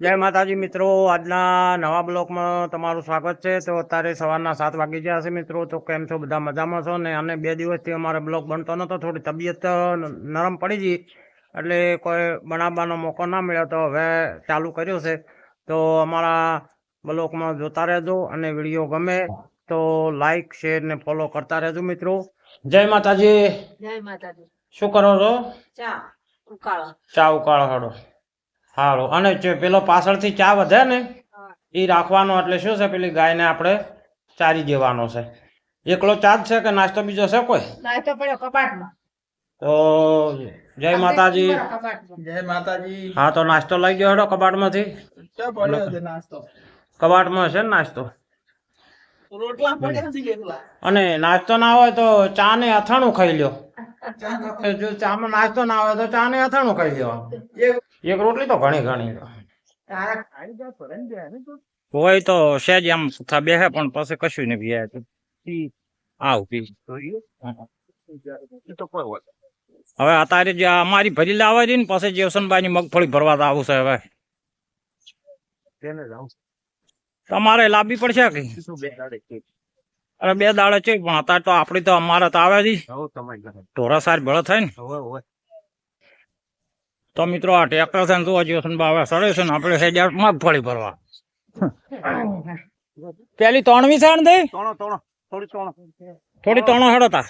જય માતાજી મિત્રો, આજના નવા બ્લોકમાં તમારું સ્વાગત છે. તો અત્યારે સવારના 7 વાગી ગયા છે મિત્રો. તો કેમ છો, બધા મજામાં છો ને? અને 2 દિવસથી અમારે બ્લોક બનતો નતો, થોડી તબિયત નરમ પડી ગઈ એટલે કોઈ બનાવવાનો મોકો ના મળ્યો, તો હવે ચાલુ કર્યું છે. તો અમારા બ્લોકમાં જોતા રહેજો અને વિડીયો ગમે તો લાઈક શેર ને ફોલો કરતા રહેજો મિત્રો. જય માતાજી. જય માતાજી. શું કરો છો? ચા ઉકાળો હાડો. સારું. અને પેલો પાછળથી ચા વધે ને એ રાખવાનો, એટલે શું છે, પેલી ગાયને આપણે ચારી દેવાનો છે. એકલો ચા જ છે કે નાસ્તો બીજો છે કોઈ? નાસ્તો પડ્યો કબાટમાં. તો જય માતાજી. જય માતાજી. હા, તો નાસ્તો લઈ ગયો હેડો કબાટમાંથી. નાસ્તો કબાટમાં છે ને નાસ્તો. રોટલા પડ્યા છે કેટલા. અને નાસ્તો ના હોય તો ચા ને અથાણું ખાઈ લ્યો. જો ચામાં નાસ્તો ના હોય તો ચા ને અથાણું ખાઈ લ્યો. એક રોટલી તો ઘણી ઘણી હોય તો સેજ આમ બેસે, પણ પછી કશું નહીં પીએ. આવ પી હવે અત્યારે જે અમારી ભરી લાવે છે ને, પછી જેવસનભાઈ ની મગફળી ભરવા આવું છે. હવે તમારે લાવવી પડશે કે? અરે 2 દાડે છે, પણ અત્યારે તો આપડી તો અમારે તો આવે છે ઢોરા સાર ભેળો થાય ને. તો મિત્રો આ ટ્રેક્ટર છે ને, તો જેવસનભાઈ આવે સડે છે ને, આપણે સેજ મગફળી ભરવા. પેલી 3 વી સાણ દે થોડી તણો હેડો તા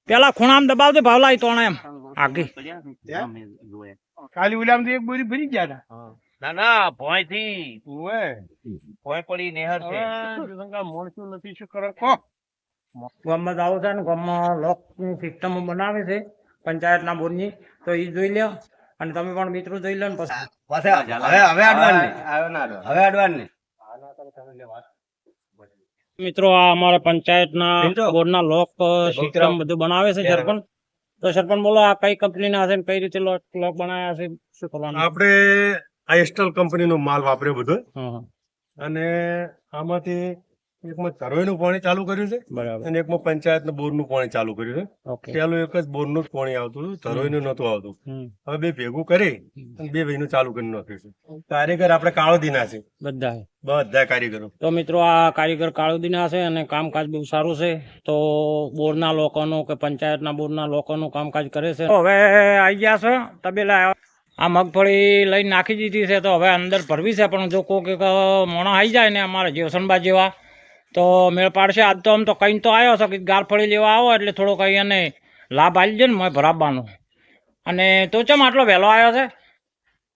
પેલા ખૂણામ દબાવજે ભાવલા એ તોણા એમ આગી. ખાલી ઉલામ એક બોરી ભરી ગયા હતા. ના ના ભોય થી ભોય પડી નેહર છે. મોણસું નથી શું કરે કો. ગામમાં આવું છે ને, ગામમાં લોક ની સિસ્ટમ બનાવે છે પંચાયતના બોર્ડની, તો એ જોઈ લ્યો. અને તમે પણ મિત્રો જોઈ લો ને પછી મિત્રો આ અમારા પંચાયતના બોર્ડના લોક સિસ્ટમ બધું બનાવે છે સરપંચ. તો સરપંચ બોલો, આ કઈ કંપની ના છે ને કઈ રીતે લોક બનાવ્યા છે, શું કરવાનું? આપણે આઈસ્ટલ કંપની નો માલ વાપર્યો બધો, હા, અને આમાંથી એકમાં તરોઈનું પાણી ચાલુ કર્યું છે બરાબર. અને એકમાં પંચાયતના બોરનું પાણી ચાલુ કર્યું છે. ઓકે. પેલું એક જ બોરનું જ પાણી આવતું હતું, તરોઈનું નતું આવતું. હમ. હવે 2 ભેગું કરી અને 2 ભાઈનું ચાલુ કરી નાખ્યું છે. કારીગર આપણે કાળો દીના છે, બધા કારીગરો. તો મિત્રો આ કારીગર કાળુદીના છે અને કામકાજ બહુ સારું છે. તો બોર્ડના લોકોનું કે પંચાયતના બોર્ડના લોકોનું કામકાજ કરે છે. હવે આવી ગયા છે તબેલા. આ મગફળી લઈને નાખી દીધી છે, તો હવે અંદર ભરવી છે. પણ જો કોઈ મોણા આવી જાય ને અમારા જેવસનબા જેવા, તો મેળ પાડશે. આજ તો આમ તો કઈ તો આવ્યો છે કે ગારફળી લેવા આવો એટલે થોડો કઈ એને લાભ આવી જાય ને મેં ભરાવવાનો. અને તો ચમ આટલો વહેલો આવ્યો છે?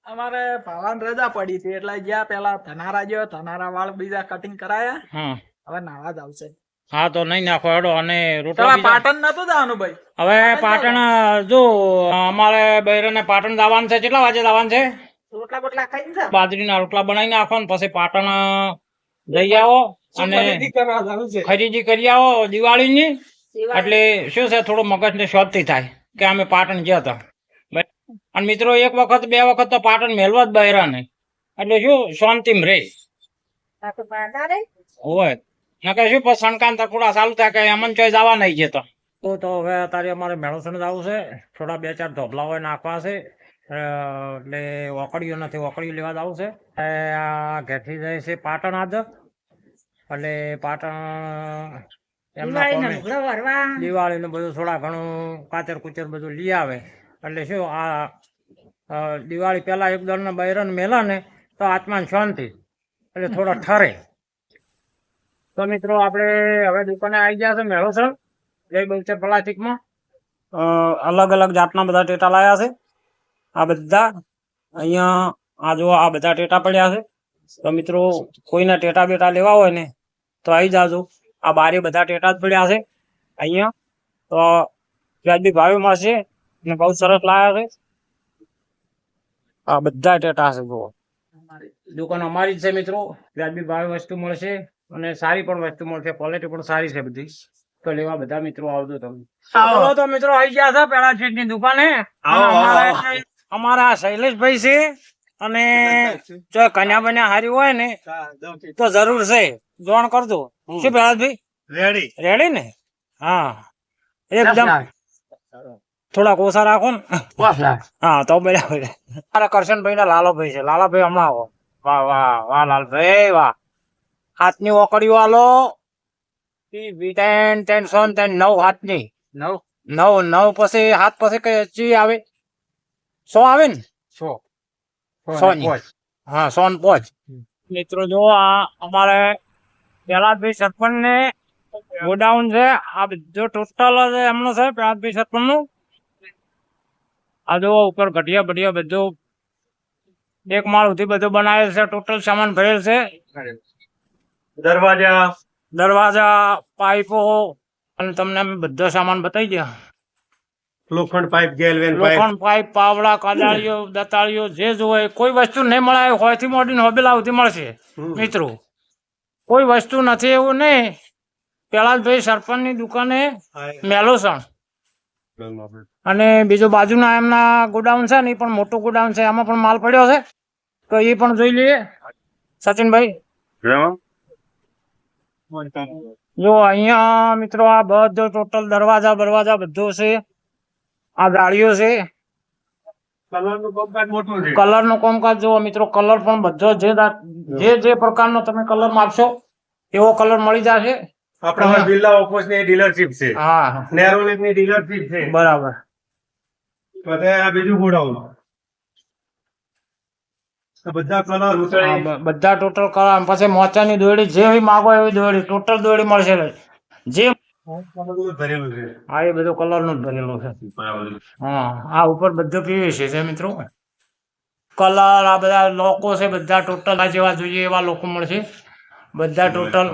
અમારે ભાવાન રજા પડી હતી એટલે ગયા પેલા ધનારા ગયો, ધનારા વાળ બીજા કટિંગ કરાયા. હા, હવે નાવા જ આવશે. હા, તો નહીં નાખો હેડો. અને રોટલા પાટણ નતું જવાનું ભાઈ? હવે પાટણ જો અમારે બૈરાને પાટણ જવાનું છે. કેટલા વાગે જવાનું છે? રોટલા બોટલા ખાઈ ને બાજરીના રોટલા બનાવી નાખો ને પછી પાટણ જઈ આવો અને ખરીદી કરી આવો દિવાળીની. એટલે શું છે, થોડું મગજ ને શાંતિ થાય કે અમે પાટણ ગયા હતા. અને મિત્રો 1 વખત 2 વખત તો પાટણ મેળવા જ બૈરાને, એટલે શું શાંતિમાં રહે હોય. નકર શું પછી સણકાન તકુડા ચાલુ થાય કે અમન ચોઈ જવા નહીં જતો. તો હવે અત્યારે અમારે મેળોસણ જવું છે. થોડા 2-4 ધોબલા હોય નાખવા છે, એટલે ઓકળીઓ નથી, ઓકળીઓ લેવા જવું છે. આ ઘેરથી જાય છે પાટણ આજ, એટલે પાટણ દિવાળી નું બધું થોડા ઘણું કાચર કુચર બધું લઈ આવે. એટલે શું આ દિવાળી પેલા એક દળ ના બૈરન મેલા ને તો આત્માને શાંતિ, એટલે થોડો ઠરે. તો મિત્રો આપણે હવે દુકાને આવી ગયા છે મેળોસણ જય બહુચર પ્લાસ્ટિકમાં. અલગ અલગ જાતના બધા ટેટા લાયા છે. આ બધા અહીંયા આ જો આ બધા ટેટા પડ્યા છે. તો મિત્રો કોઈના ટેટા બેટા લેવા હોય ને તો આવી જાજો. આ બારે બધા ટેટા જ પડ્યા છે અહીંયા. તો વ્યાજબી ભાવે મળશે અને બહુ સરસ લાયા છે. આ બધા ટેટા છે. જુઓ, દુકાન અમારી જ છે મિત્રો. વ્યાજબી ભાવે વસ્તુ મળશે અને સારી પણ વસ્તુ મળશે, ક્વોલિટી પણ સારી છે બધી. તો લેવા બધા મિત્રો આવજો તમે. તો મિત્રો આવી ગયા છે પેલા શેઠ ની દુકાને. અમારા શૈલેષભાઈ છે અને જો કન્યા બન્યા હારી હોય ને તો જરૂર છે, જોણ કરજો. શું પ્રહલાદભાઈ? રેડી ને? હા, એકદમ થોડાક ઓછા રાખો ને હા તો બરાબર મારા કરશનભાઈ ના લાલાભાઈ છે લાલાભાઈ હમણાં આવો વાહ વાહ વાહ લાલભાઈ વાહ હાથની ઓકડીઓ આલો 10 10 9 હાથની 9 પછી હાથ પછી કઈ ચી આવે 100 આવે ને 100 ની હા 100 ને 5 મિત્રો જો આ અમારે પ્રહલાદભાઈ સરપંચ ને ગોડાઉન છે આ બધું ટોટલ એમનો છે પ્રહલાદભાઈ સરપંચ નું આ જો ઉપર ઘટિયા બઢિયા બધું એક માળ સુધી બધું બનાવેલ છે ટોટલ સામાન ભરેલ છે દરવાજા પાઇપો અને તમને અમે બધો સામાન બતાવી દે લોખંડ પાઇપ ગેલવેન લોખંડ પાઇપ પાવડા કાદાળીઓ દતાળીઓ જે જોવે કોઈ વસ્તુ નહીં મળે હોય થી મોડીને હબેલા સુધી મળશે મિત્રો કોઈ વસ્તુ નથી એવું નહીં પ્રહલાદભાઈ સરપંચ ની દુકાને મેલોસણ અને બીજું બાજુના એમના ગોડાઉન છે ને એ પણ મોટું ગોડાઉન છે એમાં પણ માલ પડ્યો છે તો એ પણ જોઈ લઈએ સચિનભાઈ જો અહીંયા મિત્રો આ બધો ટોટલ દરવાજા બરવાજા બધું છે આ ગાડીઓ છે કલર નું કામકાજ જુઓ મિત્રો કલર પણ બધો જે પ્રકારનો તમે કલર માગશો એવો કલર મળી જશે આપણા બિરલા ઓપોસ ની ડીલરશીપ છે હા નેરોલેક ની ડીલરશીપ છે બરાબર પછી આ બીજું ગોડાઉન બધા કલર બધા ટોટલ કલર પછી મોચાની દોરડી જેવી માગો એવી દોરડી ટોટલ દોરડી મળશે જે ભરેલું છે હા એ બધું કલર નું જ ભરેલું છે હા આ ઉપર બધું પીવીસી છે મિત્રો કલર આ બધા લોકો છે બધા ટોટલ આ જેવા જોઈએ એવા લોકો મળશે બધા ટોટલ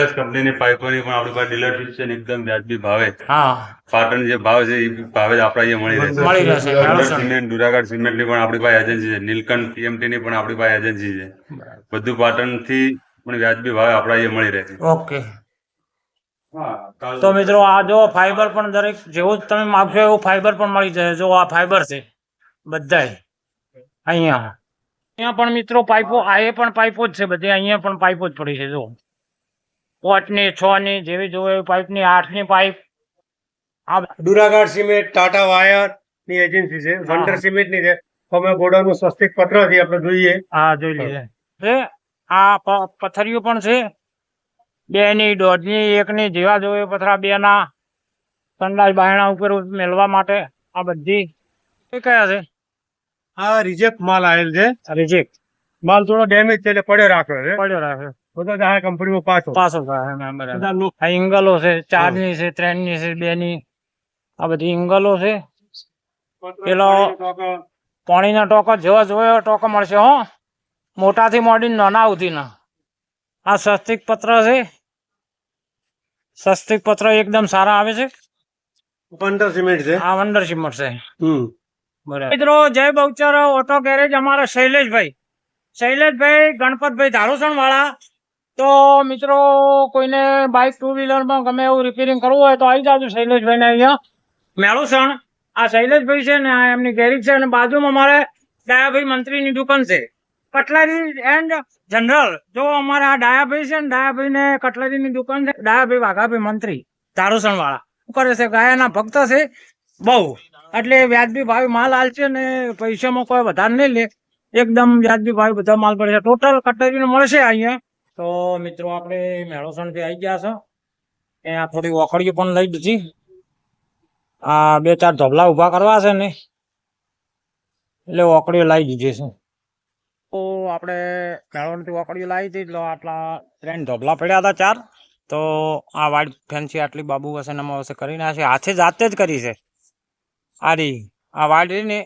કંપનીની પાઇપોની પણ આપણી પાસે ડીલરશીપ છે ને એકદમ વ્યાજબી ભાવે હા પાટણ જે ભાવ છે એ ભાવે જ આપણા અહીંયા મળી રહેશે સિમેન્ટ દુરાગઢ સિમેન્ટ ની પણ આપણી પાસે એજન્સી છે નીલકંઠ ટીએમટી ની પણ આપણી પાસે એજન્સી છે બધું પાટણ થી પણ વ્યાજબી ભાવે આપણા અહીંયા મળી રહેશે ઓકે તો મિત્રો આ જો ફાઈબર પણ દરેક જેવું જ તમે માગશો એવું ફાઈબર પણ મળી જશે જો આ ફાઈબર છે બધાય અહીંયા પણ મિત્રો પાઇપો આ એ પણ પાઇપો જ છે બધી અહીંયા પણ પાઇપો જ પડી છે જો 5 ની 6 ની જેવી જોવે એવી પાઇપ ની 8 ની પાઇપ આ દુરાગઢ સિમેન્ટ ટાટા વાયર ની એજન્સી છે વંડર સિમેન્ટ ની છે અમે ગોડાઉન નું સ્વસ્તિક પત્ર છે આપણે જોઈએ હા જોઈ લઈએ આ પથ્થરીઓ પણ છે 2 ની 1.5 ની 1 ની જેવા જોવે પથરા 2 ના સંડાસ બાયણા ઉપર મેળવા માટે આ બધી કયા છે આ રિજેક્ટ માલ આવેલ છે રિજેક્ટ માલ થોડો ડેમેજ છે એટલે પડ્યો રાખ્યો છે પડ્યો રાખ્યો બધો આ કંપનીમાં પાછો આ ઇંગલો છે 4 ની છે 3 ની છે 2 ની આ બધી ઇંગલો છે પેલો પાણીના ટોકા જેવા જોયો ટોકો મળશે હો મોટાથી મોડીને નાના સુધીના આ સ્વસ્તિક પત્ર છે સ્વસ્તિક પત્ર એકદમ સારા આવે છે વંડર સિમેન્ટ છે આ વંડર સિમેન્ટ છે બરાબર મિત્રો જય બહુચર ઓટો ગેરેજ અમારા શૈલેષભાઈ ગણપતભાઈ ધારુસણ વાળા તો મિત્રો કોઈને બાઇક 2 વ્હીલરમાં ગમે એવું રિપેરિંગ કરવું હોય તો આવી જાજો શૈલેષભાઈ ને અહીંયા મેળુસણ આ શૈલેષભાઈ છે ને આ એમની ગેરેજ છે અને બાજુમાં અમારે ડાયાભાઈ મંત્રીની દુકાન છે કટલરી એન્ડ જનરલ જો અમારે આ ડાયાભાઈ છે ને ડાયાભાઈ ને કટલરીની દુકાન છે ડાયાભાઈ વાઘાભાઈ મંત્રી ધારુસણ વાળા શું કરે છે ગાયના ભક્ત છે બહુ એટલે વ્યાજબી ભાવે માલ હાલશે ને પૈસામાં કોઈ વધારે નહીં લે એકદમ વ્યાજબી ભાવે બધા માલ પડે છે ટોટલ કટરીને મળશે અહીંયા તો મિત્રો આપણે મેળોસણ થી આવી ગયા છો અહીંયા થોડી ઓકડીઓ પણ લઈ દીધી આ 2-4 ધોબલા ઉભા કરવા છે ને એટલે ઓકડીઓ લાવી દીધી છે તો આપણે મેળોથી ઓકડીઓ લાવી હતી એટલે આટલા 3 ધોબલા પડ્યા હતા 4 તો આ વાઇટ ફેન્સી આટલી બાબુ વસનમાં વસે કરીને છે હાથે જાતે જ કરી છે આ વાયર ને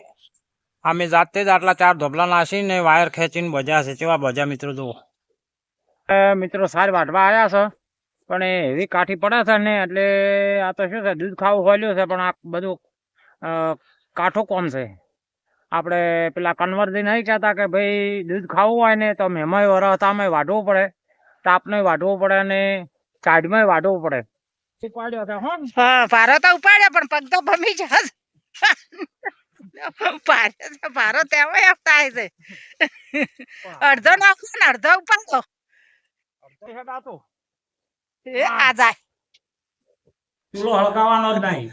અમે જાતે જ આટલા 4 ધોબલા નાસીને વાયર ખેંચીને બજા છે કેવા બજા મિત્રો જુઓ મિત્રો સારી વાટવા આવ્યા છે પણ એવી કાઠી પડે છે ને એટલે આ તો શું છે દૂધ ખાવું ખોલ્યું છે પણ આ બધું કાઠું કોમ છે આપણે પેલા કન્વરથી નહીં કહેતા કે ભાઈ દૂધ ખાવું હોય ને તો મેમાય વરતામાં વાઢવું પડે તાપને વાઢવું પડે ને કાઢમાં વાઢવું પડે ઉપાડ્યો છે હો ભારો તો ઉપાડ્યો પણ પગ તો ભમી જશે ભારો તેમાં એમ થાય છે અડધો નાખો ને અડધો ઉપાડો આ જાય ચૂલો હળગાવાનો જ નહીં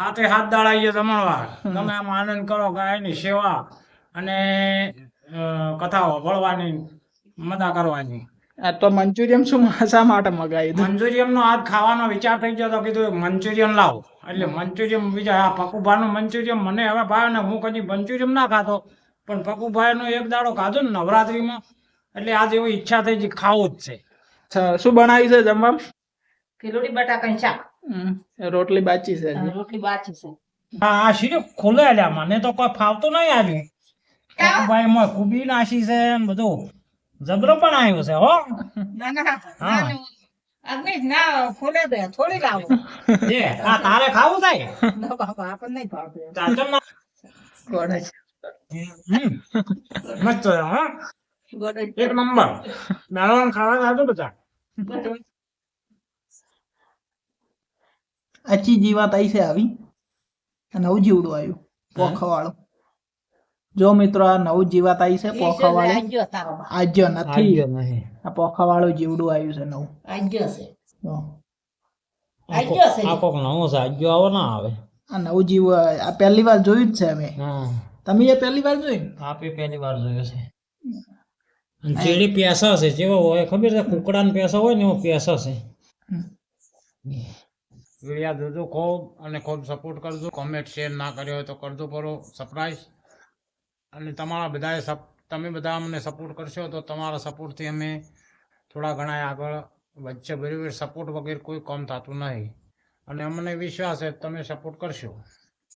હાથે હાથ દાળાઈએ જમણવાર તમે આમ આનંદ કરો ગાયની સેવા અને કથાઓ ભળવાની મજા કરવાની. આ તો મંચુરિયન શા માટે મગાવી હતું? મંચુરિયન નો આજ ખાવાનો વિચાર થઈ ગયો તો કીધું મંચુરિયન લાવો એટલે મંચુરિયન બીજા આ પકુભાનું મંચુરિયન મને હવે ભાવે ને હું કદી મંચુરિયન ના ખાતો પણ પકુભાઈ નો એક દાડો ખાધો ને નવરાત્રીમાં એટલે આજે એવી ઈચ્છા થઈ કે ખાવું જ છે. શું બનાવ્યું છે જમવામાં? કિલોડી બટાકાનું શાક રોટલી બાચી છે હજી. રોટલી બાચી છે. હા આ શીરો ખુલે લ્યા મને તો કોઈ ફાવતું નહીં આજે. પકુભાઈ માં કુબી નાસી છે ને બધું જબરો પણ આવ્યો છે હો. ના ના હા. અગ્નિ ના ખોલે દે થોડી લાવો. એ આ તારે ખાવું થાય ના બાપા આપણને નહીં ભાવતું. ચાચમ ના ગોળ છે. મસ્ત છે હા એક નંબર મેળવવાનું ખાવા આવતો બધા. આચી જીવાત આવી છે આવી નવું જીવડું આવ્યું પોખવાળું. જો મિત્રો આ નવું જીવાત આવી છે પોખવાળું. આજ્યો તારો આજ્યો નથી નહીં આ પોખવાળું જીવડું આવ્યું છે નવું. આજ્યો છે જો. આજ્યો છે આ કોક નવો છે આજ્યો આવો ના આવે. આ નવું જીવ આ પહેલી વાર જોયું જ છે અમે. હા તમે એ પહેલી વાર જોયું ને? આપે પહેલી વાર જોયો છે. અને ચેડી પેસા છે જેવો હોય ખબર છે કુકડાનો પેસો હોય ને એવો પેસો છે. વિડિયા જોજો ખૂબ અને ખૂબ સપોર્ટ કરજો. કોમેન્ટ શેર ના કર્યો હોય તો કરજો પરો સરપ્રાઈઝ. અને તમારા બધાએ તમે બધા અમને સપોર્ટ કરશો તો તમારા સપોર્ટથી અમે થોડા ઘણા આગળ વચ્ચે બરાબર સપોર્ટ વગેરે કોઈ કામ થતું નહીં અને અમને વિશ્વાસ છે તમે સપોર્ટ કરશો.